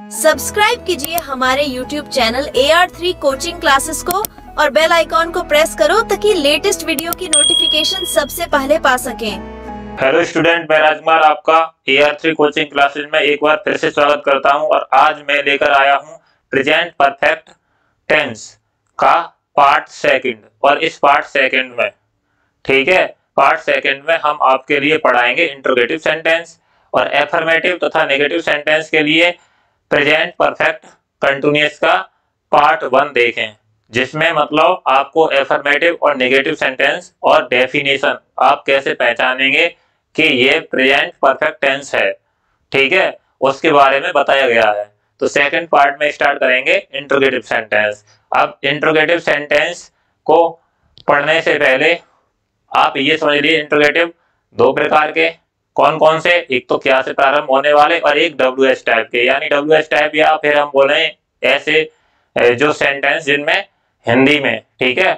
Subscribe कीजिए हमारे YouTube channel AR3 coaching classes को और बेल आइकॉन को प्रेस करो ताकि लेटेस्ट वीडियो की नोटिफिकेशन सबसे पहले पा सकें। हेलो स्टूडेंट, मैं राजकुमार आपका AR3 कोचिंग क्लासेस में एक बार फिर से स्वागत करता हूं और आज मैं लेकर आया हूं प्रेजेंट परफेक्ट टेंस का पार्ट सेकंड। और इस पार्ट सेकंड में, ठीक है, पार्ट सेकंड में हम आपके लिए पढ़ाएंगे इंट्रोगेटिव सेंटेंस और एफर्मेटिव तथा नेगेटिव सेंटेंस के लिए प्रेजेंट परफेक्ट कंटिन्यूअस का पार्ट 1 देखें, जिसमें मतलब आपको एफर्मेटिव और नेगेटिव सेंटेंस और डेफिनेशन आप कैसे पहचानेंगे कि ये प्रेजेंट परफेक्ट टेंस है, ठीक है, उसके बारे में बताया गया है। तो सेकंड पार्ट में स्टार्ट करेंगे इंट्रोगेटिव सेंटेंस। अब इंट्रोगेटिव सेंटेंस को पढ़ने से पहले आप ये समझ लीजिए इंट्रोगेटिव दो प्रकार के कौन कौन से, एक तो क्या से प्रारंभ होने वाले और एक WH टाइप के, यानी WH टाइप या फिर हम बोले ऐसे जो सेंटेंस जिनमें हिंदी में, ठीक है,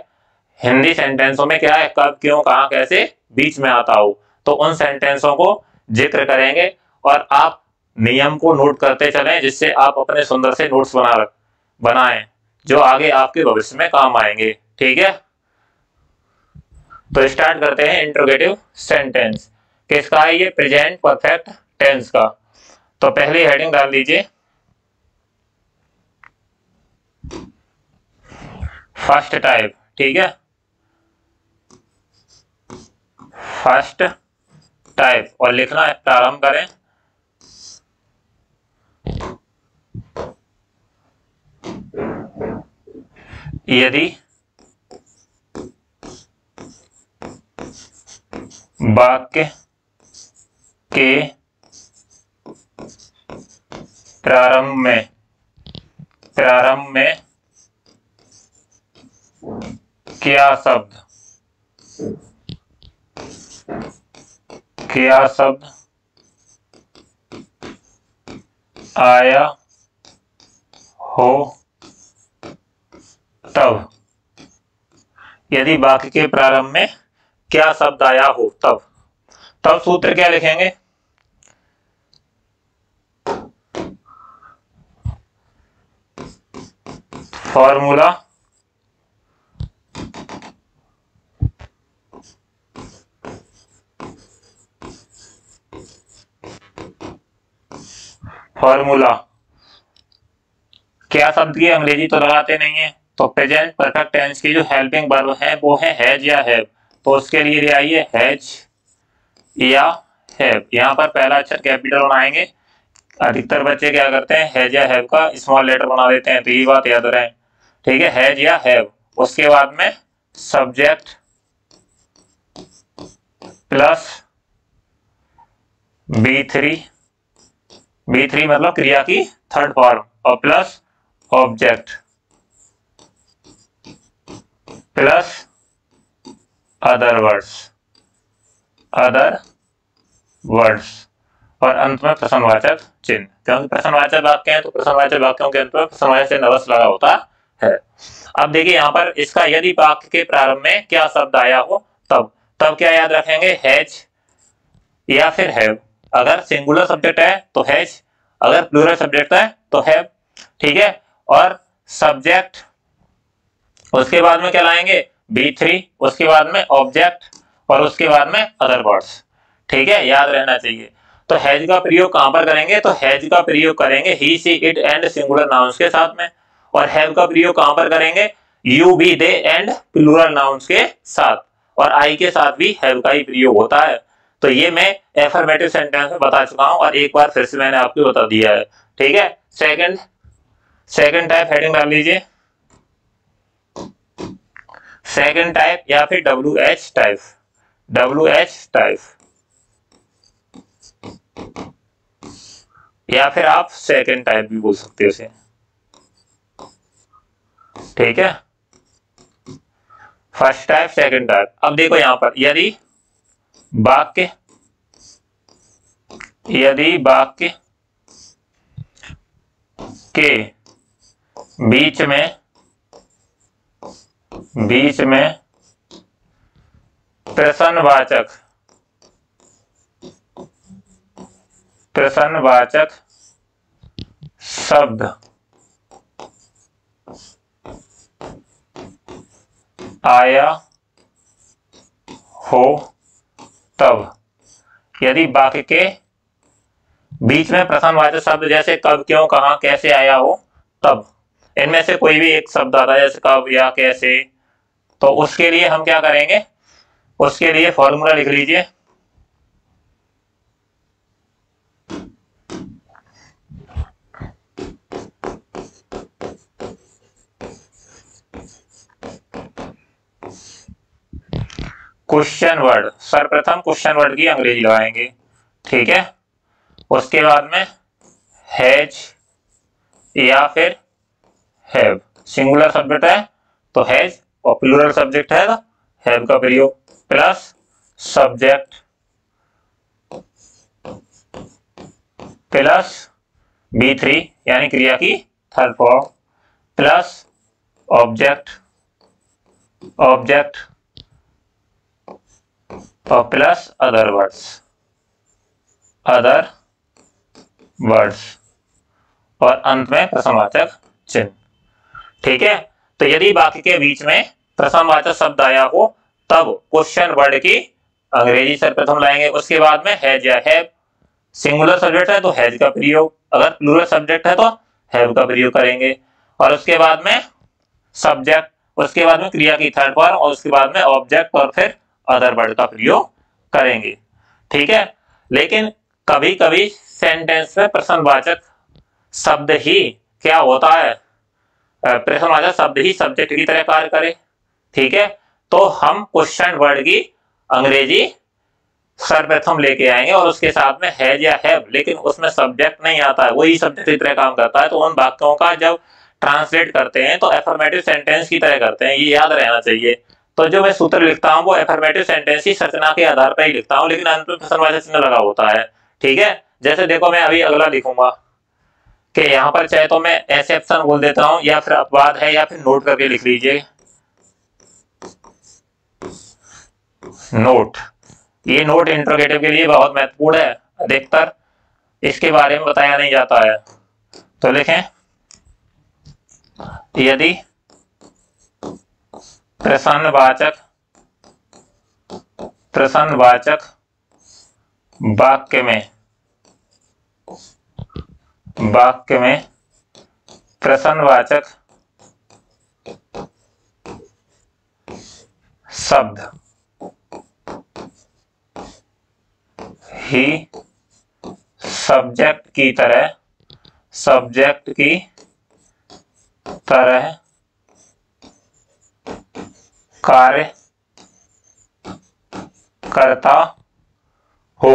हिंदी सेंटेंसों में क्या है, कब क्यों कहां कैसे बीच में आता हो, तो उन सेंटेंसों को जिक्र करेंगे और आप नियम को नोट करते चलें जिससे आप अपने सुंदर से नोट्स बनाएं जो आगे आपके भविष्य में काम आएंगे, ठीक है। तो स्टार्ट करते हैं इंट्रोगेटिव सेंटेंस। किसका है ये? प्रेजेंट परफेक्ट टेंस का। तो पहली हेडिंग डाल दीजिए फर्स्ट टाइप, ठीक है, फर्स्ट टाइप, और लिखना प्रारंभ करें। यदि वाक्य के प्रारंभ में क्या शब्द आया हो तब, यदि वाक्य के प्रारंभ में क्या शब्द आया हो तब सूत्र क्या लिखेंगे? फॉर्मूला क्या शब्द की अंग्रेजी तो लगाते नहीं है, तो प्रेजेंट परफेक्ट टेंस की जो हेल्पिंग वर्ब है वो है हैज या हैव, तो उसके लिए ले आइए हैज या हैव। यहाँ पर पहला अक्षर कैपिटल बनाएंगे। अधिकतर बच्चे क्या करते हैं, हैज या हैव का स्मॉल लेटर बना देते हैं, तो ये बात याद रहे, ठीक है, हैज या हैव। उसके बाद में सब्जेक्ट प्लस B3 मतलब क्रिया की थर्ड फॉर्म, और plus object plus other words और अंत में प्रश्नवाचक चिन्ह, क्योंकि प्रश्नवाचक वाक्य है तो प्रश्नवाचक वाक्यों के अंत में प्रश्नवाचक चिन्ह अवश्य लगा होता है। अब देखिए यहाँ पर इसका यदि वाक्य के प्रारंभ में क्या शब्द आया हो तब क्या याद रखेंगे, हैज या फिर हैव। अगर सिंगुलर सब्जेक्ट है तो हैज, अगर प्लूरल सब्जेक्ट है तो हैव, ठीक है। और सब्जेक्ट, उसके बाद में क्या लाएंगे, B3, उसके बाद में ऑब्जेक्ट और उसके बाद में अदर वर्ड्स, ठीक है, याद रहना चाहिए। तो हैज का प्रयोग कहां पर करेंगे, तो हैज का प्रयोग करेंगे he she it and singular nouns के साथ में, और हैव का प्रयोग कहां पर करेंगे, यू भी दे एंड प्लूरल नाउन्स के साथ, और आई के साथ भी हैव का ही प्रयोग होता है। तो ये मैं एफर्मेटिव सेंटेंस में बता चुका हूं और एक बार फिर से मैंने आपको बता दिया है, ठीक है। सेकंड टाइप हेडिंग डाल लीजिए, सेकंड टाइप या फिर WH टाइप, या फिर आप सेकंड टाइप भी बोल सकते हो इसे, ठीक है, फर्स्ट टाइप सेकंड टाइप। अब देखो यहां पर यदि वाक्य के बीच में प्रश्नवाचक शब्द आया हो तब। यदि वाक्य के बीच में प्रश्नवाचक शब्द जैसे कब, क्यों, कहां, कैसे आया हो तब, इनमें से कोई भी एक शब्द आता है जैसे कब या कैसे, तो उसके लिए हम क्या करेंगे, उसके लिए फॉर्मूला लिख लीजिए। क्वेश्चन वर्ड, सर्वप्रथम क्वेश्चन वर्ड की अंग्रेजी लगाएंगे, ठीक है। उसके बाद में हैज या फिर हैव, सिंगुलर सब्जेक्ट है तो हैज और प्लूरल सब्जेक्ट है तो हैव का प्रयोग, प्लस सब्जेक्ट प्लस B3 यानी क्रिया की थर्ड फॉर्म, प्लस ऑब्जेक्ट और प्लस अदर वर्ड्स और अंत में प्रश्नवाचक चिन्ह, ठीक है। तो यदि वाक्य के बीच में प्रश्नवाचक शब्द आया हो तब क्वेश्चन वर्ड की अंग्रेजी सर्वप्रथम लाएंगे। उसके बाद में हैज या हैव, सिंगुलर सब्जेक्ट है तो हैज का प्रयोग, अगर प्लूरल सब्जेक्ट है तो हैव का प्रयोग करेंगे, और उसके बाद में सब्जेक्ट, उसके बाद में क्रिया की थर्ड फॉर्म, और उसके बाद में ऑब्जेक्ट और फिर अदर वर्ड का प्रयोग करेंगे, ठीक है। लेकिन कभी कभी सेंटेंस में प्रश्नवाचक शब्द ही क्या होता है, प्रश्नवाचक शब्द ही सब्जेक्ट की तरह कार्य करे, ठीक है। तो हम क्वेश्चन वर्ड की अंग्रेजी सर्वप्रथम लेके आएंगे और उसके साथ में हैज या हैव, लेकिन उसमें सब्जेक्ट नहीं आता है, वही सब्जेक्ट की तरह काम करता है। तो उन वाक्यों का जब ट्रांसलेट करते हैं तो अफर्मेटिव सेंटेंस की तरह करते हैं, ये याद रहना चाहिए। तो जो मैं सूत्र लिखता हूँ वो अफर्मेटिव सेंटेंस की संरचना के आधार पर ही लिखता हूँ, लेकिन अंत में प्रश्नवाचक चिन्ह लगा होता है, ठीक है। जैसे देखो मैं अभी अगला लिखूंगा कि यहाँ पर चाहे तो मैं एक्सेप्शन बोल देता हूँ, या फिर अपवाद है, या फिर नोट करके लिख लीजिए नोट। ये नोट इंट्रोगेटिव के लिए बहुत महत्वपूर्ण है, अधिकतर इसके बारे में बताया नहीं जाता है। तो लिखें यदि प्रश्नवाचक वाक्य में प्रश्नवाचक शब्द ही सब्जेक्ट की तरह कार्य करता हो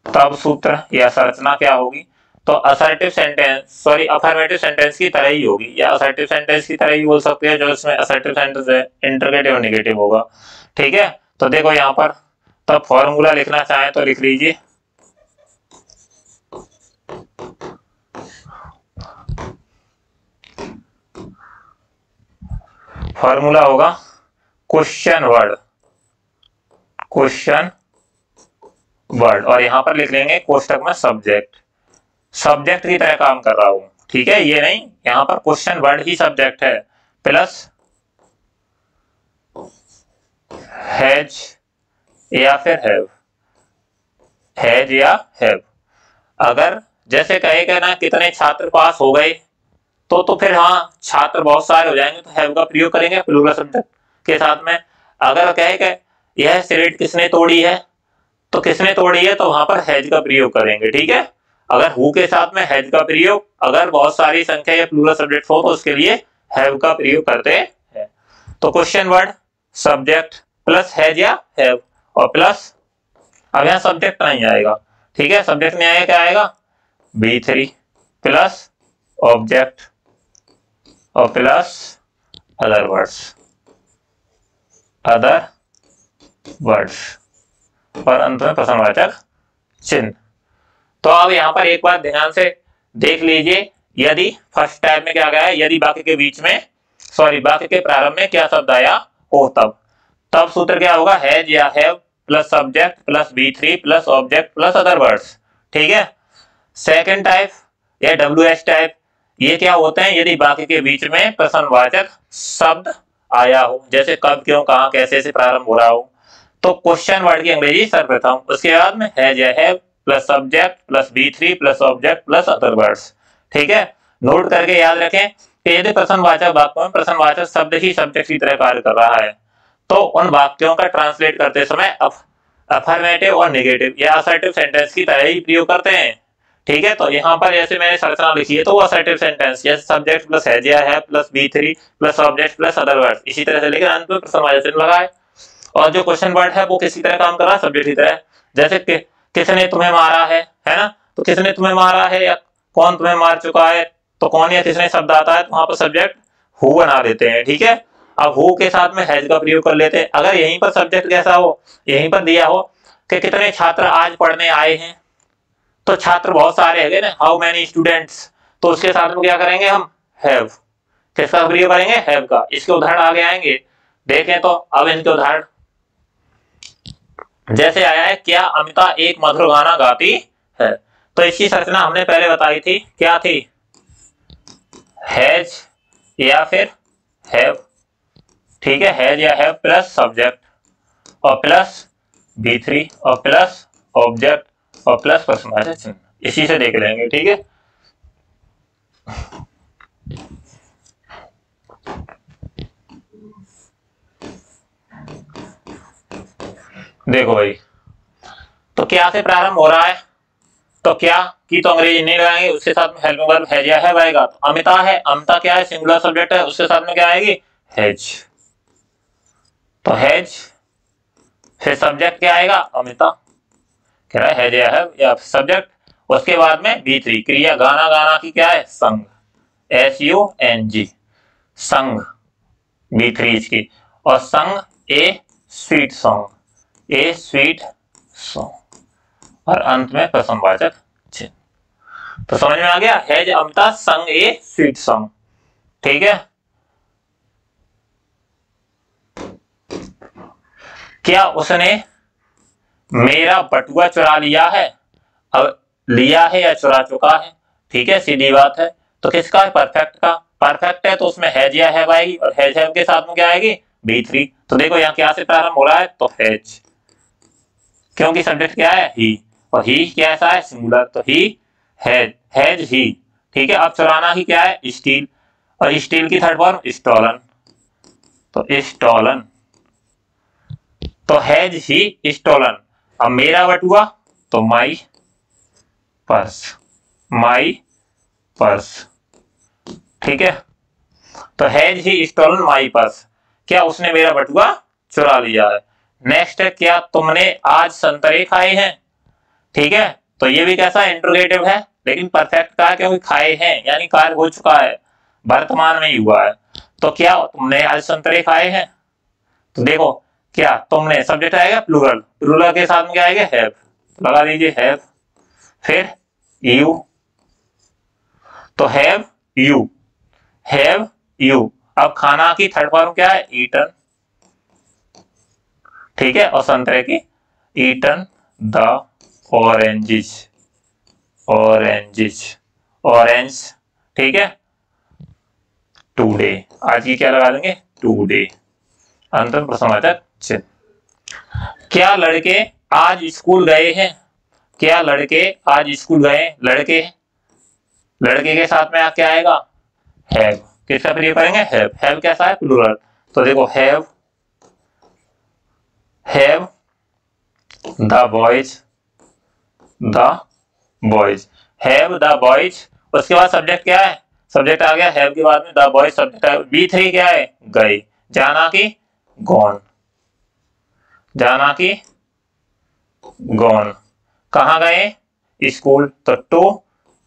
तब सूत्र या संरचना क्या होगी, तो असर्टिव सेंटेंस की तरह ही होगी, या असर्टिव सेंटेंस की तरह ही बोल सकते हैं। जो इसमें असर्टिव सेंटेंस है इंटरोगेटिव और नेगेटिव होगा, ठीक है। तो देखो यहाँ पर तब फॉर्मूला लिखना चाहें तो लिख लीजिए, फॉर्मूला होगा क्वेश्चन वर्ड, और यहां पर लिख लेंगे कोष्टक में सब्जेक्ट की तरह काम कर रहा हूं, ठीक है। ये नहीं, यहां पर क्वेश्चन वर्ड ही सब्जेक्ट है, प्लस हैज या फिर हैव। अगर जैसे कहेगा ना कितने छात्र पास हो गए, तो फिर हाँ छात्र बहुत सारे हो जाएंगे तो हैव का प्रयोग करेंगे प्लूरल सब्जेक्ट के साथ में। अगर कहेगा यह सिगरेट किसने तोड़ी है, तो किसने तोड़ी है तो वहां पर हैज का प्रयोग करेंगे, ठीक है। अगर हु के साथ में हैज का प्रयोग, अगर बहुत सारी संख्या या प्लूरल सब्जेक्ट हो तो उसके लिए हैव का प्रयोग करते हैं। तो question word subject plus has या हैव और प्लस, अब यहाँ सब्जेक्ट नहीं आएगा, ठीक है। सब्जेक्ट नहीं आएगा, क्या आएगा B3 प्लस ऑब्जेक्ट और प्लस अदर वर्ड्स और अंत में प्रश्नवाचक चिन्ह। तो अब यहाँ पर एक बार ध्यान से देख लीजिए, यदि फर्स्ट टाइप में क्या गया है, यदि वाक्य के प्रारंभ में क्या शब्द आया हो तब सूत्र क्या होगा, हैज या have plus subject plus B3 plus object plus other words. ठीक है। सेकेंड टाइप या WH टाइप, ये क्या होते हैं, यदि बाकी के बीच में प्रश्नवाचक शब्द आया हो, जैसे कब, क्यों, कहां, कैसे से प्रारंभ हो रहा हो, तो क्वेश्चन वर्ड की अंग्रेजी सर्वप्रथम, उसके बाद में हैज या have plus subject plus B3 plus object plus other words. ठीक है। नोट करके याद रखें कि यदि प्रश्नवाचक वाक्यों में प्रश्नवाचक शब्द ही सब्जेक्ट की तरह कार्य कर रहा है तो उन वाक्यों का ट्रांसलेट करते समय अफर्मेटिव और नेगेटिव या असर्टिव सेंटेंस की तरह ही प्रयोग करते हैं। ठीक है। तो यहाँ पर जैसे मैंने संरचना लिखी है तो वो असर्टिव सेंटेंस, जैसे सब्जेक्ट प्लस हैज या have plus B3 plus object plus other words, इसी तरह से, लेकिन अंत में प्रश्नवाचक चिन्ह लगा है। और जो क्वेश्चन वर्ड है वो किसी तरह काम कर रहा है, सब्जेक्ट की तरह, जैसे किसने तुम्हें मारा है ना, तो किसने तुम्हें मारा है या कौन तुम्हें मार चुका है, तो कौन या किसने शब्द आता है तो वहां पर सब्जेक्ट हु बना देते हैं। ठीक है। अब हु के साथ में हैज का प्रयोग कर लेते हैं। अगर यहीं पर सब्जेक्ट कैसा हो, यहीं पर दिया हो कि कितने छात्र आज पढ़ने आए हैं, तो छात्र बहुत सारे है ना, हाउ मेनी स्टूडेंट्स, तो उसके साथ में क्या करेंगे हम, हैव। किसका प्रयोग करेंगे, हैव का। इसके उदाहरण आगे आएंगे, देखें तो अब इनके उदाहरण जैसे आया है, क्या अमिता एक मधुर गाना गाती है, तो इसकी संरचना हमने पहले बताई थी, क्या थी, हैज या फिर हैव। ठीक है। हैज या हैव प्लस सब्जेक्ट और प्लस B3 और प्लस ऑब्जेक्ट और प्लस प्रश्नवाचक चिन्ह, इसी से देख लेंगे। ठीक है। देखो भाई, तो क्या से प्रारंभ हो रहा है, तो क्या की तो अंग्रेजी नहीं लगाएंगे, उसके साथ में हेल्पिंग वर्ब हैज या हैव आएगा। तो अमिता है, अमिता क्या है, सिंगुलर सब्जेक्ट है, उसके साथ में क्या आएगी, हैज, तो हैज। फिर सब्जेक्ट क्या आएगा, अमिता, कह रहा है हैज या हैव या सब्जेक्ट, उसके बाद में B3 क्रिया, गाना, गाना की क्या है, संग, SUNG, संग B3 इसकी, और संग ए स्वीट सॉन्ग, ए स्वीट सॉन्ग, और अंत में प्रश्नवाचक चिन्ह। तो समझ में आ गया, हैज अमिता संग ए स्वीट सॉन्ग। ठीक है। क्या उसने मेरा बटुआ चुरा लिया है, अब लिया है या चुरा चुका है। ठीक है, सीधी बात है। तो किसका है, परफेक्ट का। परफेक्ट है तो उसमें हैज या हैव आएगी, और हैज हैव के साथ में क्या आएगी, B3। तो देखो यहाँ क्या से प्रारंभ हो रहा है, तो हैज, क्योंकि सब्जेक्ट क्या है, ही, और ही कैसा है, सिंगुलर, तो ही हैज ही। ठीक है। अब चुराना ही क्या है, स्टील, और स्टील की थर्ड फॉर्म स्टोलन, तो स्टोलन, तो हैज ही स्टोलन। अब मेरा बटुआ, तो माई पर्स, माई पर्स। ठीक है। तो has he stolen my purse, क्या उसने मेरा बटुआ चुरा लिया है। नेक्स्ट है, क्या तुमने आज संतरे खाए हैं। ठीक है। तो ये भी कैसा इंट्रोगेटिव है, लेकिन परफेक्ट का है क्योंकि खाए हैं यानी कार्य हो चुका है, वर्तमान में ही हुआ है। तो क्या तुमने आज संतरे खाए हैं, तो देखो क्या तुमने सब्जेक्ट आएगा प्लूरल, प्लूरल के साथ में क्या आएगा, हैव, लगा दीजिए हैव। फिर यू, तो हैव यू, हैव यू। अब खाना की थर्ड फॉर्म क्या है, ईटन। ठीक है। और संतरे की eaten the oranges, oranges, orange. ठीक है। टुडे, आज की क्या लगा देंगे, टुडे, अंतिम प्रश्नवाचक चिन्ह। क्या लड़के आज स्कूल गए हैं, क्या लड़के आज स्कूल गए, लड़के, लड़के के साथ में क्या आएगा, हैव। किसका प्रयोग करेंगे, हैव। हैव कैसा है, प्लूरल, तो देखो have, have the boys, the boys, have the boys. उसके बाद सब्जेक्ट क्या है, सब्जेक्ट आ गया हैव के बाद में द बॉयज, सब्जेक्ट B3 क्या है, गए, जाना की गॉन, जाना की गॉन। कहां गए, स्कूल, तो टू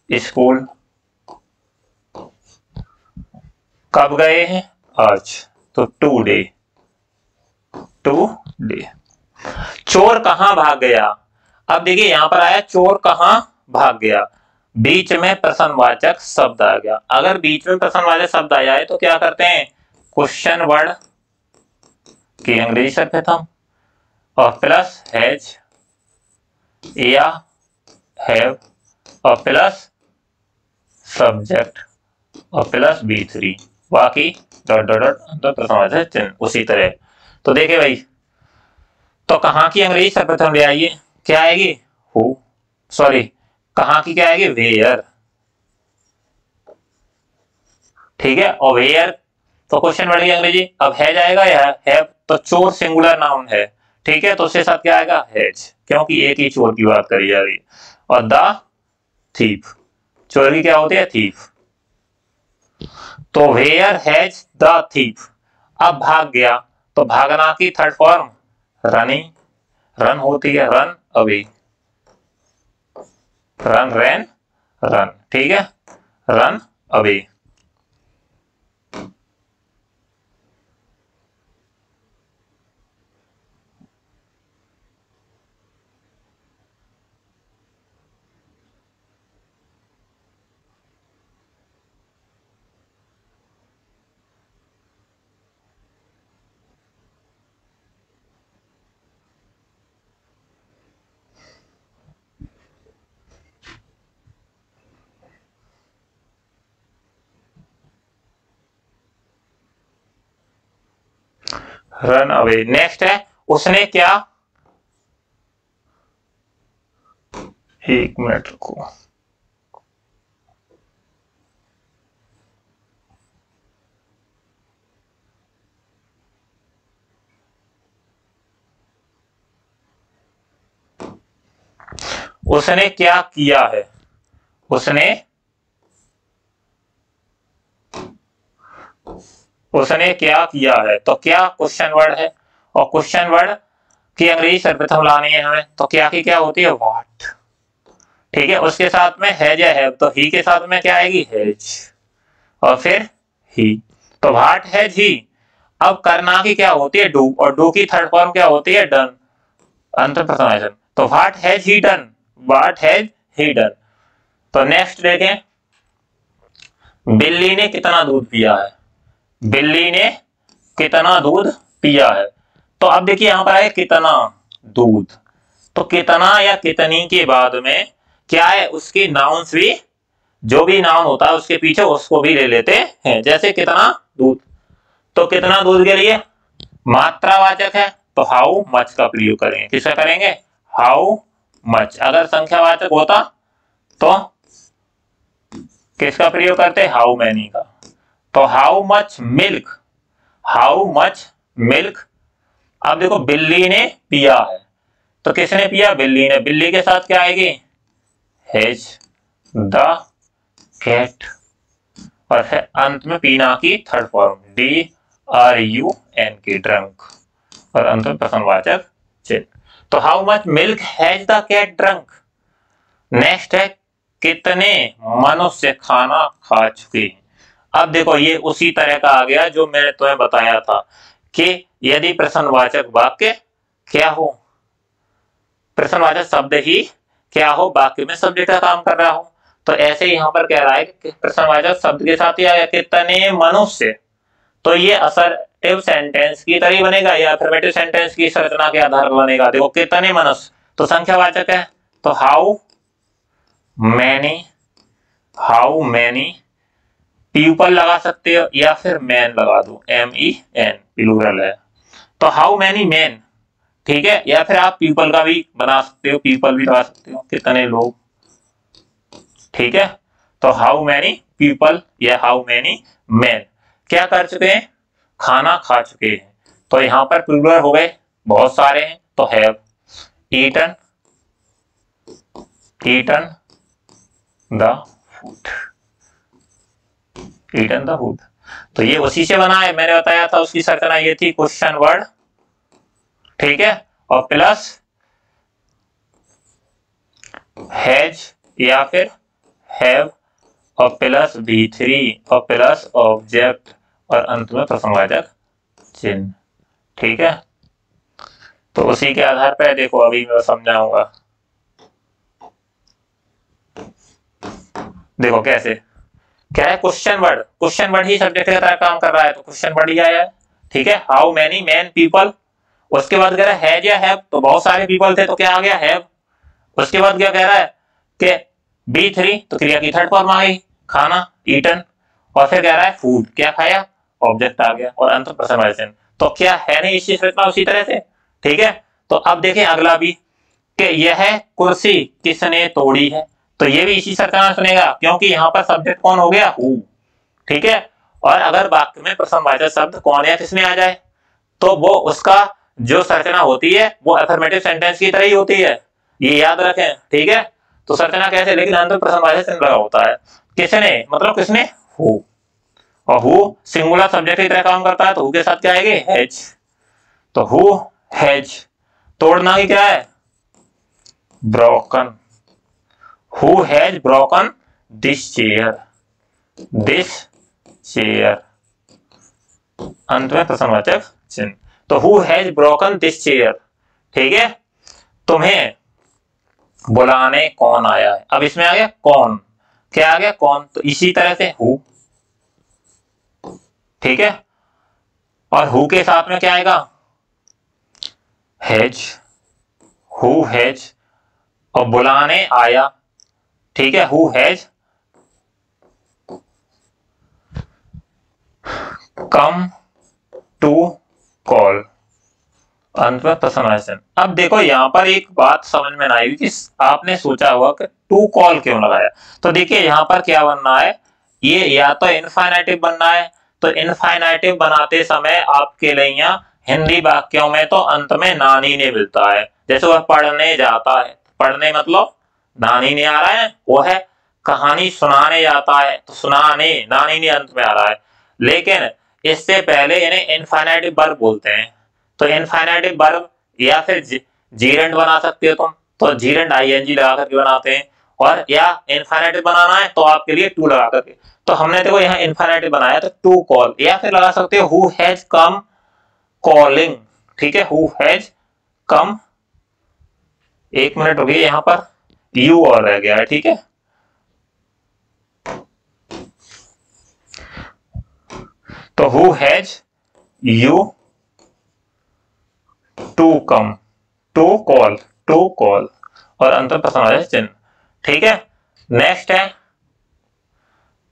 स्कूल। कब गए हैं, आज, तो टुडे, टुडे। चोर कहां भाग गया। अब देखिए यहां पर आया चोर कहां भाग गया, बीच में प्रश्नवाचक शब्द आ गया। अगर बीच में प्रश्नवाचक शब्द आ जाए तो क्या करते हैं, क्वेश्चन वर्ड की अंग्रेजी सर्वप्रथम, और प्लस हैज या हैव और प्लस सब्जेक्ट और प्लस B3 बाकी डॉट डॉट डॉट प्रथम चिन्ह उसी तरह। तो देखे भाई, तो कहाँ की अंग्रेजी सर्वप्रथम ले आइए, क्या आएगी हु, सॉरी कहाँ की क्या आएगी वेयर, ठीक है। और वेयर तो क्वेश्चन वर्ड की अंग्रेजी। अब है जाएगा या हैव, तो चोर सिंगुलर नाउन है, ठीक है, तो उसके साथ क्या आएगा हैज, क्योंकि एक ही चोर की बात करी जा रही है। और द थीफ, चोर की क्या होती है थीफ, तो वेयर हैज द थीफ। अब भाग गया, तो भागना की थर्ड फॉर्म रनिंग, रन होती है रन अवे, रन रैन रन, ठीक है, run away. Run away. Next है उसने क्या, एक मिनट रुको, उसने क्या किया है, उसने क्या किया है, तो क्या क्वेश्चन वर्ड है, और क्वेश्चन वर्ड की अंग्रेजी सर्वप्रथम लानी है हमें, तो क्या की क्या होती है व्हाट, ठीक है। उसके साथ में हैज या हैव, तो ही के साथ में क्या आएगी हैज और फिर ही, तो व्हाट हैज ही। अब करना की क्या होती है डू, और डू की थर्ड फॉर्म क्या होती है डन, अंत प्रथम, तो what has he done, what has he done. तो नेक्स्ट देखें, बिल्ली ने कितना दूध पिया है, बिल्ली ने कितना दूध पिया है। तो अब देखिए यहां पर है कितना दूध, तो कितना या कितनी के बाद में क्या है उसकी नाउन्स भी, जो भी नाउन होता है उसके पीछे उसको भी ले लेते हैं, जैसे कितना दूध, तो कितना दूध के लिए मात्रावाचक है, तो हाउ मच का प्रयोग करेंगे, किसका करेंगे हाउ मच। अगर संख्यावाचक होता तो किसका प्रयोग करते हाउ मैनी का, तो how much milk, how much milk. अब देखो बिल्ली ने पिया है, तो किसने पिया बिल्ली ने, बिल्ली के साथ क्या आएगी हैज द कैट, और है अंत में पीना की थर्ड फॉर्म DRUNK ड्रंक, और अंत में प्रश्नवाचक चिन्ह। तो how much milk has the cat drunk. Next है कितने मनुष्य खाना खा चुके हैं। अब देखो ये उसी तरह का आ गया जो मैंने तुम्हें बताया था कि यदि प्रश्नवाचक वाक्य क्या हो, प्रश्नवाचक शब्द ही क्या हो, वाक्य में सब्जेक्ट का काम कर रहा हो, तो ऐसे यहां पर कह रहा है कि प्रश्नवाचक शब्द के साथ ही आया कितने मनुष्य, तो ये असर्टिव सेंटेंस की तरह बनेगा या अफर्मेटिव सेंटेंस की संरचना के आधार पर बनेगा। देखो कितने मनुष्य तो संख्यावाचक है, तो हाउ मैनी पीपल लगा सकते हो या फिर मैन लगा दो, MEN प्लूरल है, तो हाउ मैनी मैन, ठीक है, या फिर आप पीपल का भी बना सकते हो, पीपल भी लगा सकते हो, कितने लोग, ठीक है। तो हाउ मैनी पीपल या हाउ मैनी मैन क्या कर चुके हैं खाना खा चुके हैं, तो यहां पर प्लूरल हो गए बहुत सारे हैं, तो have eaten the food, eaten the food. तो ये उसी से बना है, मैंने बताया था उसकी संरचना ये थी क्वेश्चन वर्ड, ठीक है, और प्लस हैज या फिर हैव और प्लस B3 और प्लस ऑब्जेक्ट और अंत में प्रश्नवाचक चिन्ह, ठीक है। तो उसी के आधार पर देखो अभी मैं समझाऊंगा, देखो कैसे क्या है क्वेश्चन वर्ड ही सब्जेक्ट की तरह काम कर रहा है, तो क्वेश्चन वर्ड ही आया है, ठीक है। हाउ मैनी मैन पीपल उसके बाद कह रहा है हैज या हैव, तो बहुत सारे पीपल थे तो क्या आ गया हैव। उसके बाद क्या कह रहा है कि B3 तो क्रिया की थर्ड फॉर्म आ गई खाना ईटन, और फिर कह रहा है फूड, क्या खाया, ऑब्जेक्ट आ गया, और अंत पर्सनवाइजेशन। तो क्या है नहीं इसी संरचना उसी तरह से, ठीक है। तो अब देखें अगला भी कि यह कुर्सी किसने तोड़ी है, तो ये भी इसी संरचना सुनेगा क्योंकि यहाँ पर सब्जेक्ट कौन हो गया, हु, ठीक है। और अगर वाक्य में प्रश्नवाचक शब्द कौन या किसने आ जाए तो वो उसका जो संरचना होती है वो अफर्मेटिव सेंटेंस की तरह ही होती है, ये याद रखें, ठीक है। तो संरचना कैसे, लेकिन अंत में प्रश्नवाचक चिन्ह लगा होता है। किसने मतलब किसने, हु, और हु सिंगुलर सब्जेक्ट की तरह काम करता है तो हु के साथ क्या आएगी, हैज। तो हु हैज, तोड़ना की क्या है, broken, who has broken this chair, this chair, अंत में प्रश्नवाचक चिन्ह। तो who has broken this chair, ठीक है। तुम्हें बुलाने कौन आया है, अब इसमें आ गया कौन, क्या आ गया कौन, तो इसी तरह से हु, ठीक है। और हु के साथ में क्या आएगा, हैज, हु हैज, और बुलाने आया, ठीक है, who has come to call, अंत में प्रश्नवाचक। अब देखो यहाँ पर एक बात समझ में आई कि आपने सोचा होगा कि टू कॉल क्यों लगाया, तो देखिए यहाँ पर क्या बनना है, ये या तो इनफाइनाइटिव बनना है, तो इनफाइनाइटिव बनाते समय आपके लिए यहाँ हिंदी वाक्यों में तो अंत में नानी ने मिलता है, जैसे वह पढ़ने जाता है, पढ़ने मतलब नानी ने आ रहा है, वो है कहानी सुनाने जाता है तो सुनाने नानी ने अंत में आ रहा है। लेकिन इससे पहले इन्हें इनफाइनाइटिव वर्ब बोलते हैं, तो इनफाइनाइटिव वर्ब या फिर जीरेंड बना सकते हो तुम, तो जीरेंड आईएनजी लगा करके बनाते हैं, और या इनफाइनाइटिव बनाना है तो आपके लिए टू लगा करके, तो हमने देखो यहाँ इनफाइनाइटिव बनाया तो टू कॉल, या फिर लगा सकते हो हु हैज कम कॉलिंग, ठीक है, हु हैज कम, एक मिनट रुकिए यहाँ पर यू और रह गया है, ठीक है। तो who has you to come, to call, to call, और अंत में प्रश्नवाचक चिन्ह, ठीक है। नेक्स्ट है,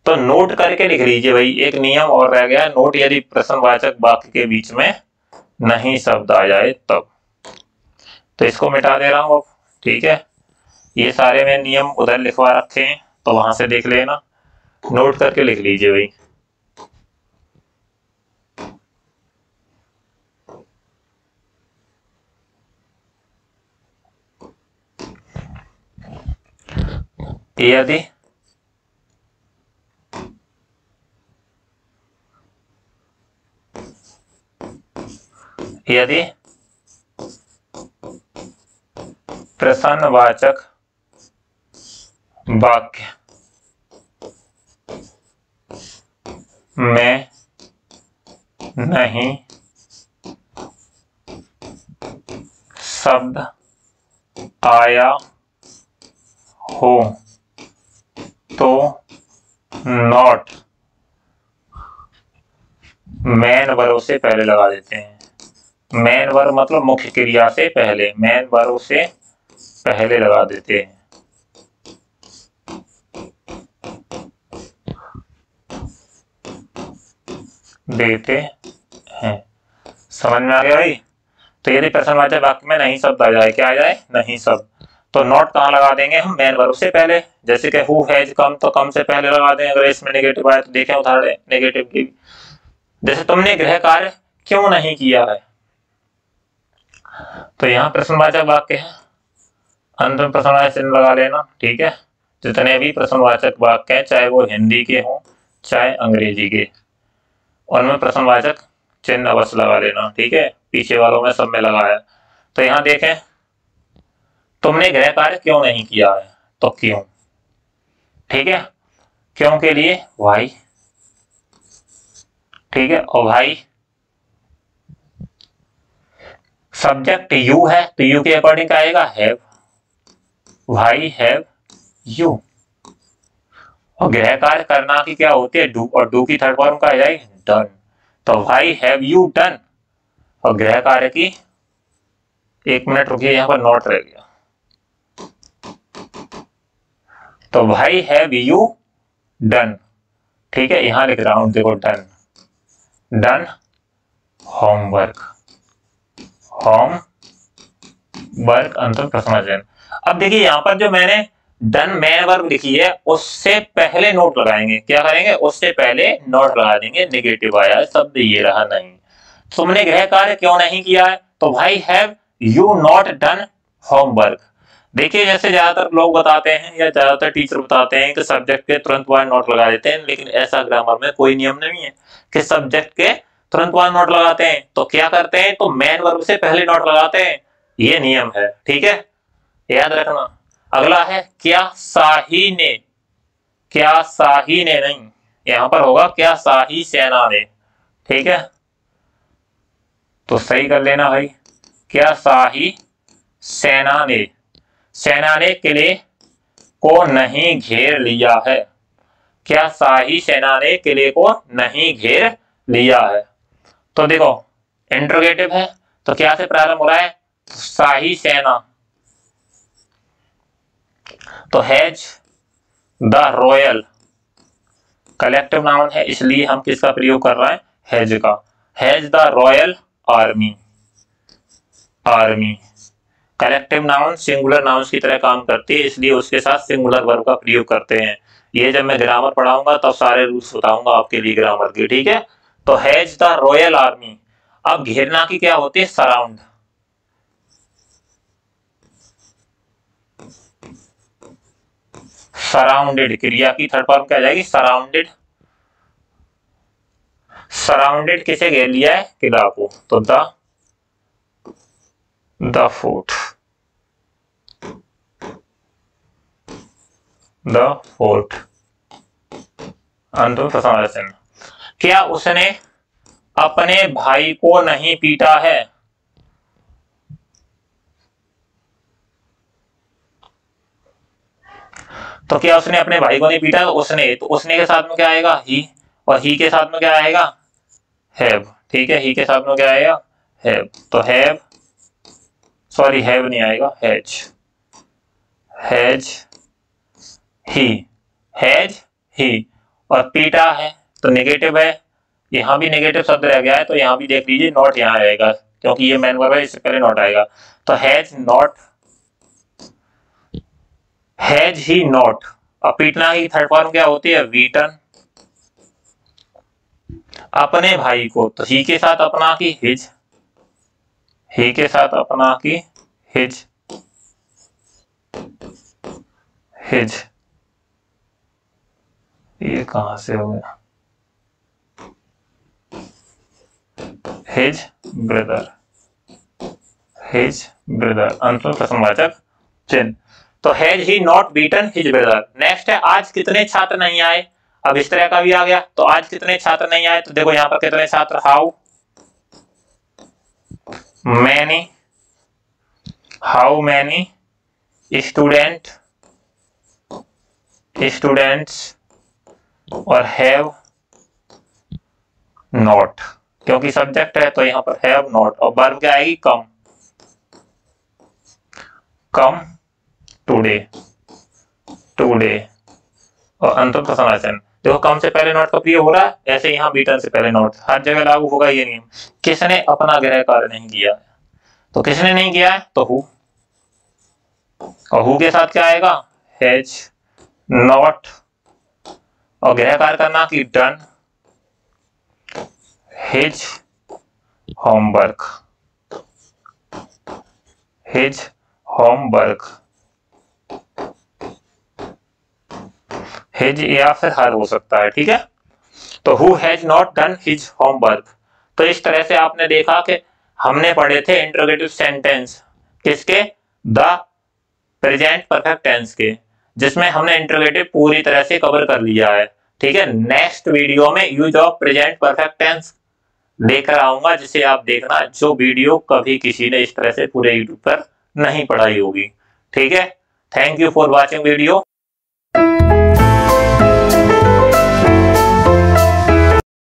तो नोट करके लिख लीजिए भाई, एक नियम और रह गया है, नोट यदि प्रश्नवाचक वाक्य के बीच में नहीं शब्द आ जाए तब, तो इसको मिटा दे रहा हूं अब, ठीक है। ये सारे में नियम उधर लिखवा रखे हैं तो वहां से देख लेना, नोट करके लिख लीजिए भाई। यदि यदि प्रश्नवाचक वाक्य में नहीं शब्द आया हो तो नॉट मेन वर्ब से पहले लगा देते हैं, मेन वर्ब मतलब मुख्य क्रिया से पहले, मेन वर्ब से पहले लगा देते हैं। देते हैं, समझ में आ गया भाई। तो यदि प्रश्नवाचक वाक्य में नहीं शब्द आ जाए, क्या आ जाए, नहीं शब्द, तो नॉट कहाँ लगा देंगे हम, मेन वर्ब से पहले, जैसे कि हु हैज कम तो कम से पहले लगा दें, अगर इसमें नेगेटिव आए तो देखें उदाहरण नेगेटिव की, जैसे तुमने गृह कार्य क्यों नहीं किया है, तो यहाँ प्रश्नवाचक वाक्य है, अंत में प्रश्नवाचक चिन्ह लगा लेना, ठीक है। जितने भी प्रश्नवाचक वाक्य हैं चाहे वो हिंदी के हों चाहे अंग्रेजी के, उनमें प्रश्नवाचक चिन्ह अवश्य लगा लेना, ठीक है। पीछे वालों में सब में लगाया, तो यहाँ देखें तुमने गृह कार्य क्यों नहीं किया है, तो क्यों, ठीक है, क्यों के लिए वाई, ठीक है, और भाई सब्जेक्ट यू है तो यू के अकॉर्डिंग क्या आएगा, हैव, भाई हैव यू, और गृह कार्य करना की क्या होती है, डू, और डू की थर्ड फॉर्म क्या आ जाएगी, डन, तो भाई हैव यू डन, और गृह कार्य की एक मिनट रुकिए, यहाँ पर नॉट रह गया। तो भाई हैव यू डन, ठीक है, यहां लिख रहा हूं, देखो डन, डन होमवर्क, होमवर्क अंतिम प्रश्नवाचन। अब देखिए यहाँ पर जो मैंने डन मैन वर्ब लिखी है उससे पहले नोट लगाएंगे, क्या करेंगे, उससे पहले नोट लगा देंगे। नेगेटिव आया है शब्द, ये रहा नहीं। तुमने गृह कार्य क्यों नहीं किया है, तो भाई have you not done homework. देखिए जैसे ज्यादातर लोग बताते हैं या ज्यादातर टीचर बताते हैं कि सब्जेक्ट के तुरंत बाद नोट लगा देते हैं, लेकिन ऐसा ग्रामर में कोई नियम नहीं है कि सब्जेक्ट के तुरंत बाद नोट लगाते हैं। तो क्या करते हैं, तो मेन वर्ब से पहले नोट लगाते हैं, ये नियम है, ठीक है, याद रखना। अगला है क्या शाही ने, क्या शाही ने नहीं, यहां पर होगा क्या शाही सेना ने, ठीक है, तो सही कर लेना भाई, क्या शाही सेना ने, सेना ने किले को नहीं घेर लिया है, क्या शाही सेना ने किले को नहीं घेर लिया है। तो देखो इंट्रोगेटिव है तो क्या से प्रारंभ हो रहा है, शाही सेना, तो has the royal, collective noun है इसलिए हम किसका प्रयोग कर रहे हैं, हैज का, has the royal army, army collective noun singular nouns की तरह काम करती है, इसलिए उसके साथ सिंगुलर वर्ब का प्रयोग करते हैं। ये जब मैं ग्रामर पढ़ाऊंगा तब सारे रूल्स बताऊंगा आपके लिए ग्रामर के, ठीक है। तो हैज द रॉयल आर्मी, अब घेरना की क्या होती है, सराउंड, सराउंडेड, क्रिया की थर्ड फॉर्म क्या आ जाएगी, सराउंडेड, सराउंडेड किसे घेर लिया है, किला को, तो द फोर्ट, द फोर्ट अंतिम प्रश्न। क्या उसने अपने भाई को नहीं पीटा है, तो क्या उसने अपने भाई को नहीं पीटा, तो उसने, तो उसने के साथ में क्या आएगा, ही, और ही के साथ में क्या आएगा, हैव, ठीक है, ही के साथ में क्या आएगा, हैव, तो हैव, सॉरी हैव नहीं आएगा, has, has he, has he, और पीटा है तो नेगेटिव है, यहां भी नेगेटिव शब्द रह गया है, तो यहां भी देख लीजिए नॉट यहां आएगा क्योंकि ये मेन वर्ब है, इससे पहले नॉट आएगा। तो has not, has he not, अब पीटना की थर्ड फॉर्म क्या होती है, बीटन, अपने भाई को, तो ही के साथ अपना की हिज, ही के साथ अपना की हिज, हिज, ये कहां से हो गया, हिज ब्रदर, हिज ब्रदर अंतिम प्रश्नवाचक चिन्ह। तो has he not beaten his brother. Next है आज कितने छात्र नहीं आए, अब इस तरह का भी आ गया, तो आज कितने छात्र नहीं आए, तो देखो यहां पर कितने छात्र, how many, how many student, students, और हैव नॉट, क्योंकि सब्जेक्ट है तो यहां पर हैव नॉट, और वर्ब क्या आएगी, कम, कम टुडे, टुडे, और अंतिम प्रश्नवाचन। देखो कम से पहले नॉट का प्रयोग हो रहा है, ऐसे यहाँ बीटन से पहले नॉट, हर जगह लागू होगा ये नियम। किसने अपना गृह कार्य नहीं किया, तो किसने नहीं किया है, तो हु, और हु के साथ क्या आएगा, हैज नॉट, और गृह कार्य करना की done his homework, his homework, his या फिर हर हो सकता है, ठीक है। तो who has not done his homework. तो इस तरह से आपने देखा कि हमने पढ़े थे इंट्रोगेटिव सेंटेंस किसके, द प्रेजेंट परफेक्ट टेंस के, जिसमें हमने इंट्रोगेटिव पूरी तरह से कवर कर लिया है, ठीक है। नेक्स्ट वीडियो में use of present perfect tense लेकर आऊंगा, जिसे आप देखना, जो वीडियो कभी किसी ने इस तरह से पूरे यूट्यूब पर नहीं पढ़ाई होगी, ठीक है। Thank you for watching video.